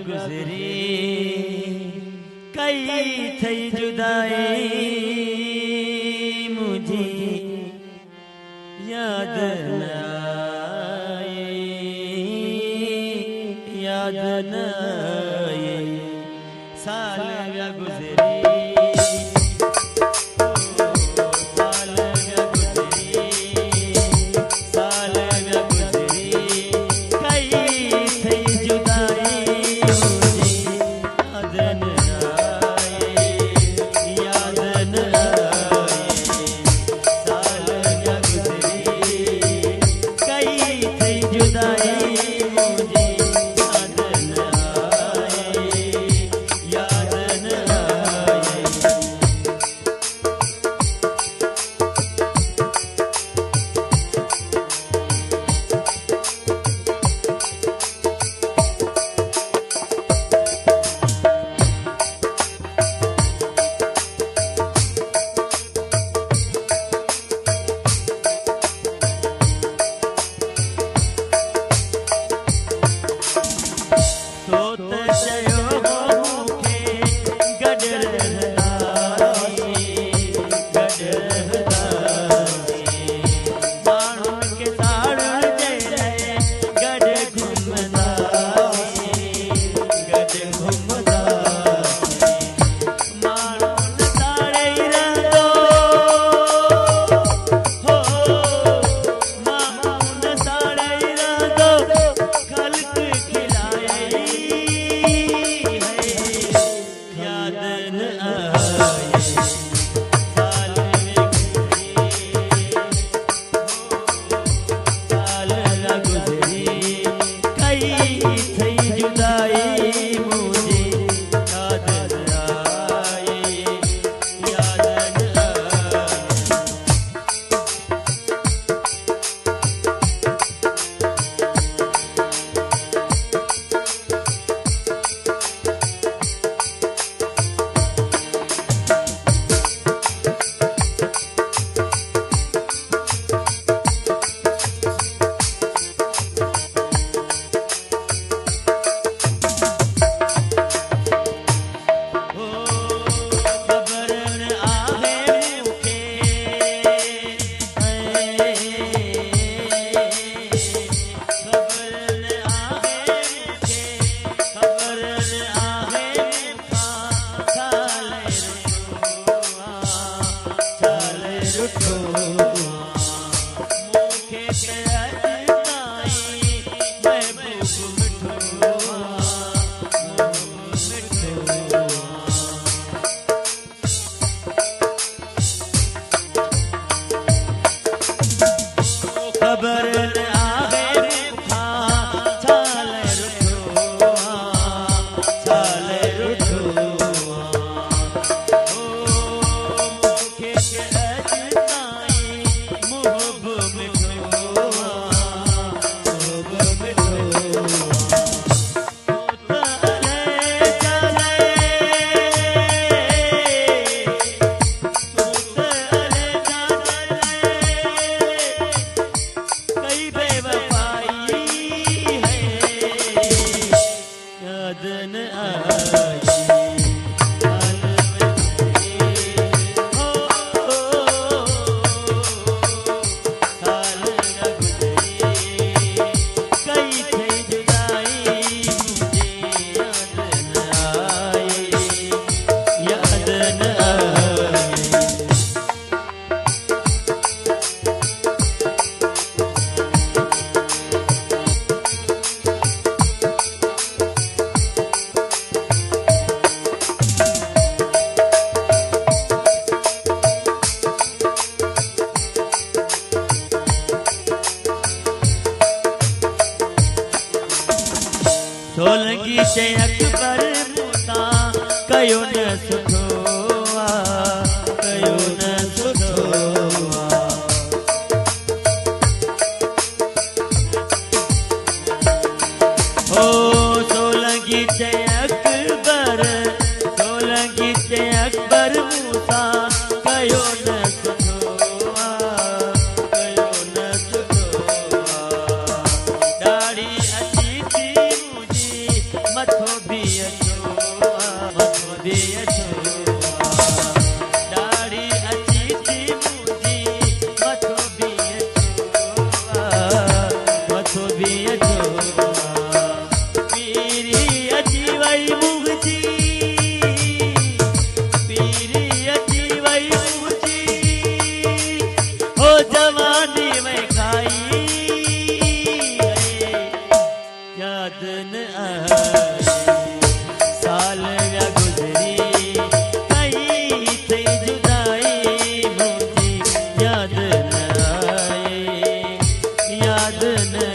गुजरी कई थई जुदाई मुझे याद न आए, याद न आए साल गुजरी सोलंगी से अकबर मूसा कयो न सुठोआ, कयो न सुठोआ। ओ सोलंगी से अकबर, सोलंगी से अकबर मूसा कयो न सुठोआ, कयो न सुठोआ। दाढ़ी अची थी मुझी मथो बि अचो मथो बि अचो ॾाढ़ी अची थी मुंहिंजी मथो बि अचो मथो बि अचो पीरी अची वई मुंहिंजी पीरी अची वई मुंहिंजी हो जवानी में खाई याद न आए साल या गुजरी कहीं से जुदाई मुझी याद न आए याद न